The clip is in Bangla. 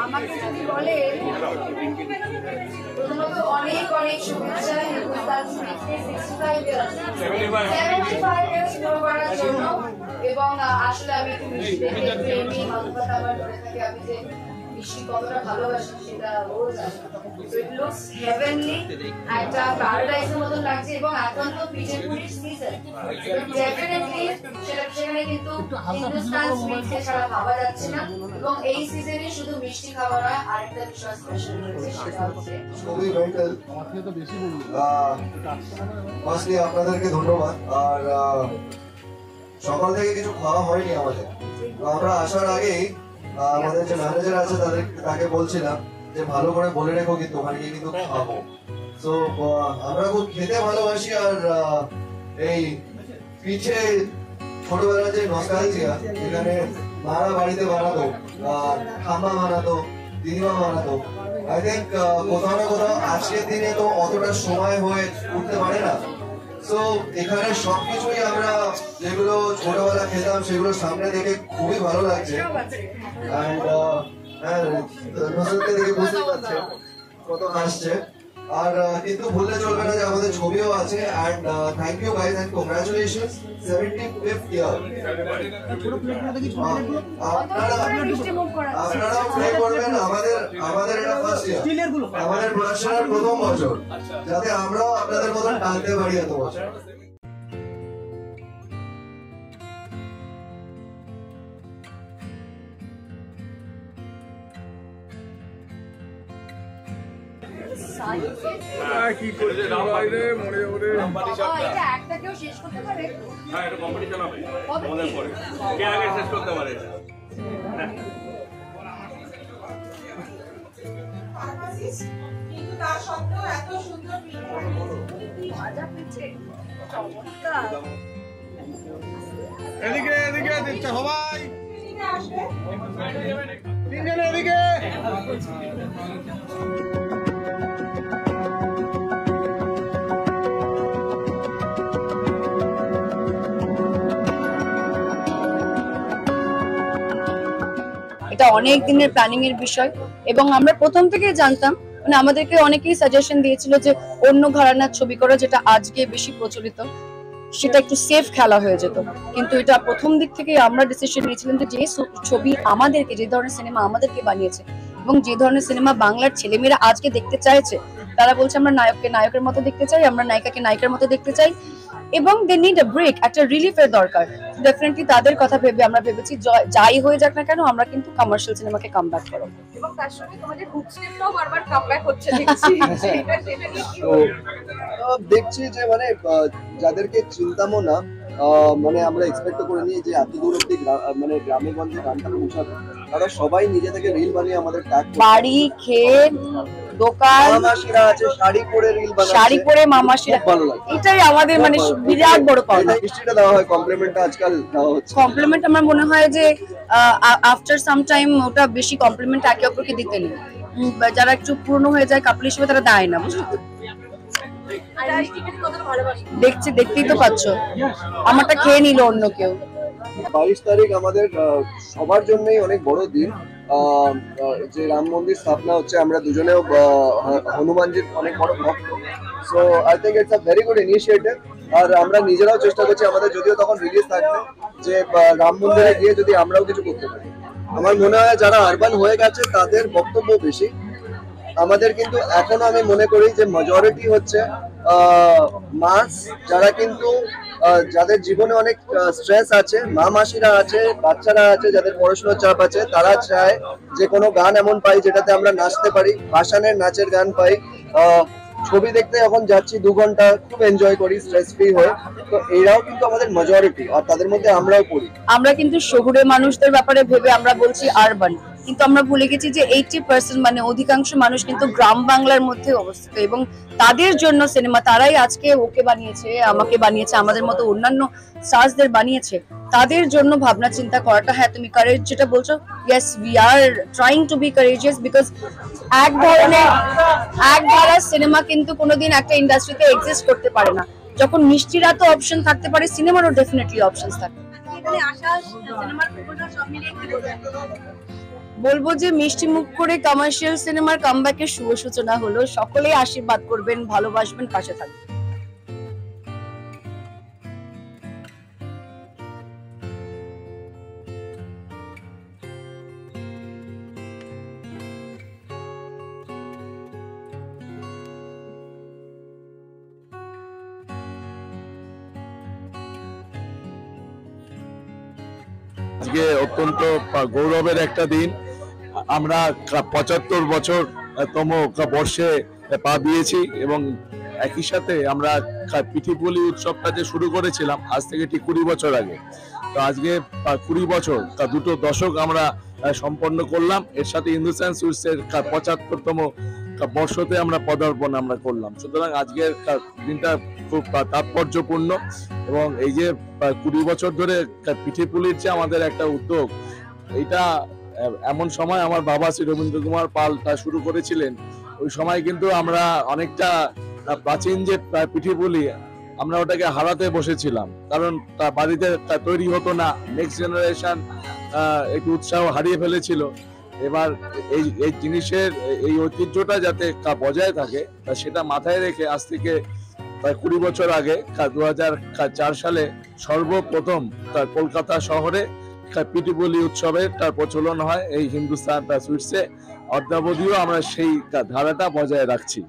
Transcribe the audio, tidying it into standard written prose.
আমাকে যদি বলে প্রথমত অনেক অনেক শুভেচ্ছা হিন্দুস্তান সুইটকে 65 ইয়ার্স পুরো করার জন্য। এবং আসলে আমি একটু মিষ্টি দেখে প্রেমী মাধুরতা আমার ধরে থাকি, আমি যে মিষ্টি কতটা ভালোবাসি সেটা ও জানে। So it looks heavenly, একটা প্যারাডাইসের মতো লাগছে এবং এখন তো পিঠেপুলির সিজন, ডেফিনেটলি সেখানে কিন্তু হিন্দুস্তান সুইটসে ছাড়া ভাবা যাচ্ছে না। এবং এই সিজনে শুধু মিষ্টি খাবার নয়, আরেকটা ভীষণ স্পেশাল রয়েছে, সেটা হচ্ছে খুবই মেন্টাল। ফার্স্টলি আপনাদেরকে ধন্যবাদ। আর সকাল থেকে কিছু খাওয়া হয়নি আমাদের, তো আমরা আসার আগেই আমাদের যে ম্যানেজার আছে তাকে বলছিলাম যে ভালো করে বলে রেখো কিন্তু ওখানে গিয়ে কিন্তু খাবো। তো আমরা খুব খেতে ভালোবাসি। আর এই পিঠে ছোটবেলা যে নস্টালজিয়া, এখানে মারা বাড়িতে বানাতো, ঠাম্মা বানাতো, দিদিমা বানাতো। আই থিঙ্ক কোথাও না কোথাও আজকের দিনে তো অতটা সময় হয়ে উঠতে পারে না। তো এখানে সবকিছুই আমরা যেগুলো ছোটবেলা খেতাম সেগুলো সামনে দেখে খুবই ভালো লাগছে। দেখে বুঝতে পারছে কত হাসছে। আর কিন্তু ভুললে চলবে না যে আমাদের ছবিও আছে। And thank you guys and congratulation 75th year. আপনারাও প্লে করবেন। আমাদের এটা ফার্স্ট ইয়ার, আমাদের প্রোডাকশনের প্রথম বছর, যাতে আমরাও আপনাদের মতন টানতে পারি এত বছর। কি করছে বাইরে মরে ওরে এটা একটা কেউ শেষ করতে পারে? হ্যাঁ, এটা কম্পিটিশন হবে আমাদের পরে, কে আগে শেষ করতে পারে। কিন্তু তার সত্ত্বেও এত সুন্দর মজা পেয়েছে, চমৎকার। এদিকে এদিকে দিচ্ছে সবাই, আসবে তিনজনে এদিকে। এটা অনেক দিনের প্ল্যানিং এর বিষয় এবং আমরা প্রথম থেকে জানতাম, মানে আমাদেরকে অনেকেই সাজেশন দিয়েছিল যে অন্য ঘরানার ছবি করো, যেটা আজকে বেশি প্রচলিত, সেটা একটু সেফ খেলা হয়ে যেত। কিন্তু এটা প্রথম দিক থেকে আমরা ডিসিশন নিয়েছিলাম যে ছবি আমাদেরকে, যে ধরনের সিনেমা আমাদেরকে বানিয়েছে এবং যে ধরনের সিনেমা বাংলার ছেলেমেয়েরা আজকে দেখতে চাইছে, তারা বলছে আমরা নায়ককে নায়কের মতো দেখতে চাই, আমরা নায়িকাকে নায়িকার মতো দেখতে চাই এবং দে নিড আ ব্রেক, একটা রিলিফের দরকার। ডেফিনেটলি তাদের কথা ভেবে আমরা ভেবেছি যাই হয়ে যাক না কেন আমরা কিন্তু কমার্শিয়াল সিনেমাকে কামব্যাক করব। এবং তার সঙ্গে তোমাদের হুক স্টেপটাও বারবার কামব্যাক হচ্ছে দেখছি। দেখছি যে মানে যাদেরকে চিন্তামও না, মানে আমরা এক্সপেক্ট করিনি যে এত দূর অব্দি মানে গ্রামে গঞ্জে গানটা পৌঁছাবে। তারা সবাই নিজে থেকে রিল বানিয়ে আমাদের ট্যাগ, বাড়ি, ক্ষেত, দোকান, মামাসিরা আছে শাড়ি পরে রিল বানাচ্ছে, শাড়ি পরে মামাসিরা, ভালো লাগে। এটাই আমাদের মানে বিরাট বড় পাওনা। মিষ্টিটা দেওয়া হয়, কমপ্লিমেন্টটা আজকাল দেওয়া হচ্ছে। কমপ্লিমেন্ট আমার মনে হয় যে আফটার সাম টাইম ওটা বেশি কমপ্লিমেন্ট একে অপরকে দিতে নেই। যারা একটু পুরনো হয়ে যায় কাপল হিসেবে তারা দেয় না, বুঝলি? দেখতেই তো পাচ্ছ, আমারটা খেয়ে নিল অন্য কেউ। 22 তারিখ আমাদের সবার জন্যই অনেক বড় দিন। যে রাম মন্দির স্থাপনা হচ্ছে, আমরা দুজনেও হনুমানজির অনেক বড় ভক্ত। So I think it's a very good initiative. আর আমরা নিজেরাও চেষ্টা করছি, আমাদের যদিও তখন রিলিজ থাকবে, যে রাম মন্দিরে গিয়ে যদি আমরাও কিছু করতে পারি। আমার মনে হয় যারা আরবান হয়ে গেছে তাদের বক্তব্য বেশি, আমাদের কিন্তু এখনো আমি মনে করি যে মেজরিটি হচ্ছে মাস, যারা কিন্তু যাদের জীবনে অনেক স্ট্রেস আছে, মা মাসিরা আছে, বাচ্চারা আছে, যাদের পড়াশোনার চাপ আছে, তারা চায় যে কোনো গান এমন পাই যেটাতে আমরা নাচতে পারি, ভাসানের নাচের গান পাই। ছবি দেখতে যখন যাচ্ছি 2 ঘন্টা খুব এনজয় করি স্ট্রেস ফ্রি হয়ে। তো এরাও কিন্তু আমাদের মেজরিটি, আর তাদের মধ্যে আমরাও পড়ি। আমরা কিন্তু শহুরে মানুষদের ব্যাপারে ভেবে আমরা বলছি আরবান, কিন্তু আমরা ভুলে গেছি যে 80% মানে অধিকাংশ মানুষ কিন্তু গ্রাম বাংলার মধ্যে অবস্থিত, এবং তাদের জন্য সিনেমা, তারাই আজকে ওকে বানিয়েছে, আমাকে বানিয়েছে, আমাদের মতো অন্যান্য স্টার্সদের বানিয়েছে। তাদের জন্য ভাবনা চিন্তা করাটা, হ্যাঁ তুমি কারেজ যেটা বলছো, yes we are trying to be courageous, because এক ধারা সিনেমা কিন্তু কোনোদিন একটা ইন্ডাস্ট্রিতে এক্সিস্ট করতে পারে না। যখন মিষ্টিরা তো অপশন থাকতে পারে, সিনেমারও ডেফিনেটলি অপশনস থাকে। বলবো যে মিষ্টি মুখ করে কমার্শিয়াল সিনেমার কামব্যাকের শুভ সূচনা হলো। সকলেই আশীর্বাদ করবেন, ভালোবাসবেন, পাশে থাকবেন। আজকে অত্যন্ত গৌরবের একটা দিন। আমরা 75 বছরতম বর্ষে পা দিয়েছি, এবং একই সাথে আমরা পিঠেপুলি উৎসবটা যে শুরু করেছিলাম আজ থেকে ঠিক 20 বছর আগে, তো আজকে 20 বছর, দুটো দশক আমরা সম্পন্ন করলাম। এর সাথে হিন্দুস্তান সুইটসের 75তম বর্ষতে আমরা পদার্পণ আমরা করলাম। সুতরাং আজকের দিনটা খুব তাৎপর্যপূর্ণ, এবং এই যে 20 বছর ধরে পিঠেপুলির যে আমাদের একটা উদ্যোগ, এইটা এমন সময় আমার বাবা শ্রী রবীন্দ্র কুমার পাল শুরু করেছিলেন। ওই সময় কিন্তু আমরা অনেকটা প্রাচীন যে পিঠেপুলি, আমরা ওটাকে হারাতে বসেছিলাম, কারণ বাড়িতে তৈরি হতো না। নেক্সট জেনারেশন একটু উৎসাহ হারিয়ে ফেলেছিল। এবার এই জিনিসের এই ঐতিহ্যটা যাতে বজায় থাকে, সেটা মাথায় রেখে আজ থেকে প্রায় 20 বছর আগে 2004 সালে সর্বপ্রথম কলকাতা শহরে পিঠেপুলি উৎসবের প্রচলন হয় এই হিন্দুস্তান সুইটসে। অদ্যাবধিও আমরা সেই ধারাটা বজায় রাখছি।